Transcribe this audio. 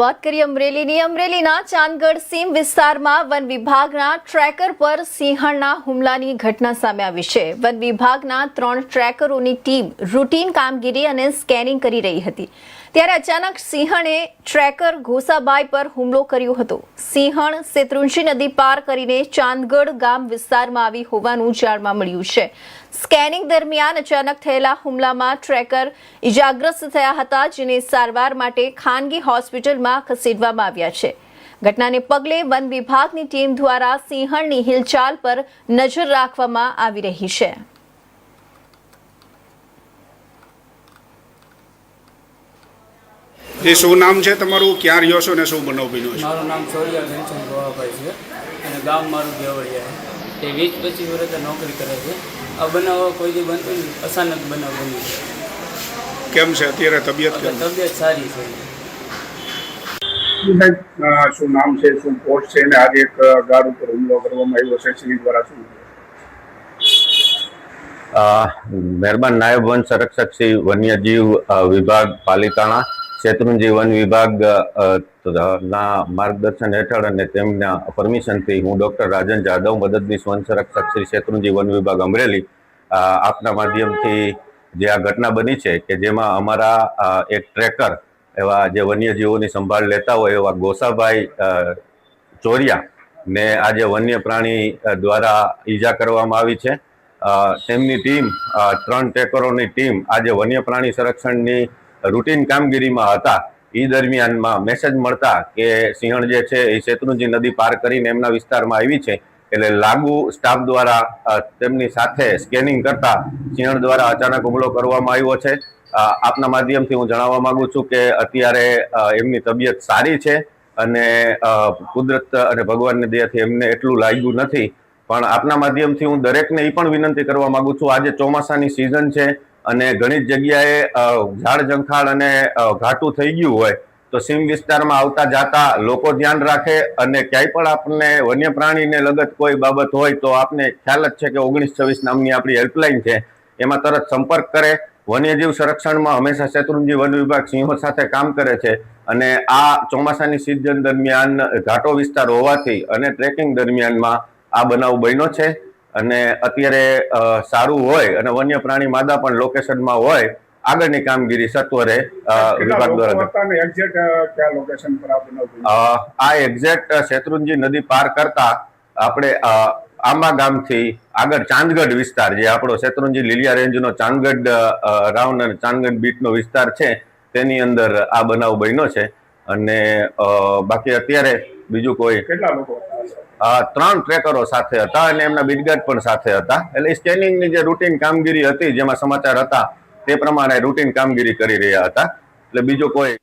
વાત કરીએ અમરેલીના ચાંદગઢ સીમ વિસ્તારમાં વન વિભાગના ટ્રેકર પર સિંહણના હુમલાની ઘટના સામે આવી છે। વન વિભાગના 3 ટ્રેકરોની ટીમ રૂટીન કામગીરી અને સ્કેનિંગ કરી રહી હતી ત્યારે અચાનક સિંહણે ટ્રેકર ઘોસાબાઈ પર હુમલો કર્યો હતો। સિંહણ શેત્રુંજી નદી પાર કરીને ચાંદગઢ ગામ વિસ્તારમાં આવી હોવાનું જાણવા મળ્યું છે। સ્કેનિંગ દરમિયાન અચાનક થયેલા હુમલામાં ટ્રેકર ઇજાગ્રસ્ત થયા હતા, જેને સારવાર માટે ખાનગી હોસ્પિટલમાં ખસેડવામાં આવ્યા છે। ઘટનાને પગલે વન વિભાગની ટીમ દ્વારા સિંહણની હિલચાલ પર નજર રાખવામાં આવી રહી છે। જે શું નામ છે તમારું, ક્યાં રહ્યો છો ને શું બનાવ બન્યો છે? મારું નામ ચોરિયા ઘનશ્યામ ગોવાભાઈ છે અને ગામ મારું દેવળિયા છે। તે 20-25 વર્ષ નોકરી કરે છે। આ બનાવ કોઈ દી બનતો નથી, અચાનક બનાવ બન્યો છે। કેમ છે અત્યારે તબિયત? તબિયત સારી છે। શું નામ છે, શું પોસ્ટ છે, ને આજે એક ગાડ ઉપર હુમલો કરવામાં આવ્યો છે સિંહ દ્વારા, શું? મહેરબાન નાયબ વન સંરક્ષક શ્રી વન્યજીવ વિભાગ પાલિતાણા શેત્રુંજી વન વિભાગ ના માર્ગદર્શન હેઠળ અને તેમના પરમિશનથી હું ડૉક્ટર રાજન જાદવ, મદદનીશ વન સંરક્ષક શ્રી શેત્રુંજી વન વિભાગ અમરેલી, આપના માધ્યમથી જે આ ઘટના બની છે કે જેમાં અમારા એક ટ્રેકર એવા જે વન્યજીવોની સંભાળ લેતા હોય એવા ગોસાભાઈ ચોરિયા ને આજે વન્ય પ્રાણી દ્વારા ઈજા કરવામાં આવી છે। તેમની ટીમ 3 ટ્રેકરોની ટીમ આજે વન્ય પ્રાણી સંરક્ષણની રૂટીન કામગીરીમાં હતા। એ દરમિયાનમાં મેસેજ મળતા કે સિંહણ જે છે એ શેત્રુંજી નદી પાર કરીને એમના વિસ્તારમાં આવી છે, એટલે લાગુ સ્ટાફ દ્વારા તેમની સાથે સ્કેનિંગ કરતા સિંહણ દ્વારા અચાનક હુમલો કરવામાં આવ્યો છે। આપના માધ્યમથી હું જણાવવા માંગુ છું કે અત્યારે એમની તબિયત સારી છે અને કુદરત અને ભગવાનની દયાથી એમને એટલું લાગ્યું નથી। પણ આપના માધ્યમથી હું દરેકને એ પણ વિનંતી કરવા માંગુ છું, આજે ચોમાસાની સિઝન છે અને ઘણી જગ્યાએ ઝાડ ઝંખાડ અને ઘાટું થઈ ગયું હોય તો સીમ વિસ્તારમાં આવતા જાતા લોકો ધ્યાન રાખે અને ક્યાંય પણ આપણને વન્ય પ્રાણીને લગત કોઈ બાબત હોય તો આપને ખ્યાલ જ છે કે 1926 નામની આપણી હેલ્પલાઇન છે, એમાં તરત સંપર્ક કરે। વન્યજીવ સંરક્ષણમાં હંમેશા શેત્રુંજી વન વિભાગ સિંહો સાથે કામ કરે છે અને આ ચોમાસાની સિઝન દરમિયાન ઘાટો વિસ્તાર હોવાથી અને ટ્રેકિંગ દરમિયાનમાં આ બનાવ બન્યો છે અને અત્યારે સારું હોય અને વન્ય પ્રાણી માદા પણ લોકેશનમાં હોય, આગળની કામગીરી સત્વરે વિભાગ દ્વારા આ એક્ઝેક્ટ શેત્રુંજી નદી પાર કરતા આપણે આંબા ગામથી આગળ ચાંદગઢ વિસ્તાર, જે આપણો શેત્રુંજી લીલિયા રેન્જનો ચાંદગઢ રાઉન્ડ અને ચાંદગઢ બીટનો વિસ્તાર છે તેની અંદર આ બનાવ બન્યો છે। અને બાકી અત્યારે બીજું કોઈ 3 ટ્રેકરો સાથે હતા અને એમના બીટગાર્ડ પણ સાથે હતા, એટલે સ્કેનિંગની જે રૂટીન કામગીરી હતી જેમાં સમાચાર હતા તે પ્રમાણે રૂટીન કામગીરી કરી રહ્યા હતા, એટલે બીજું કોઈ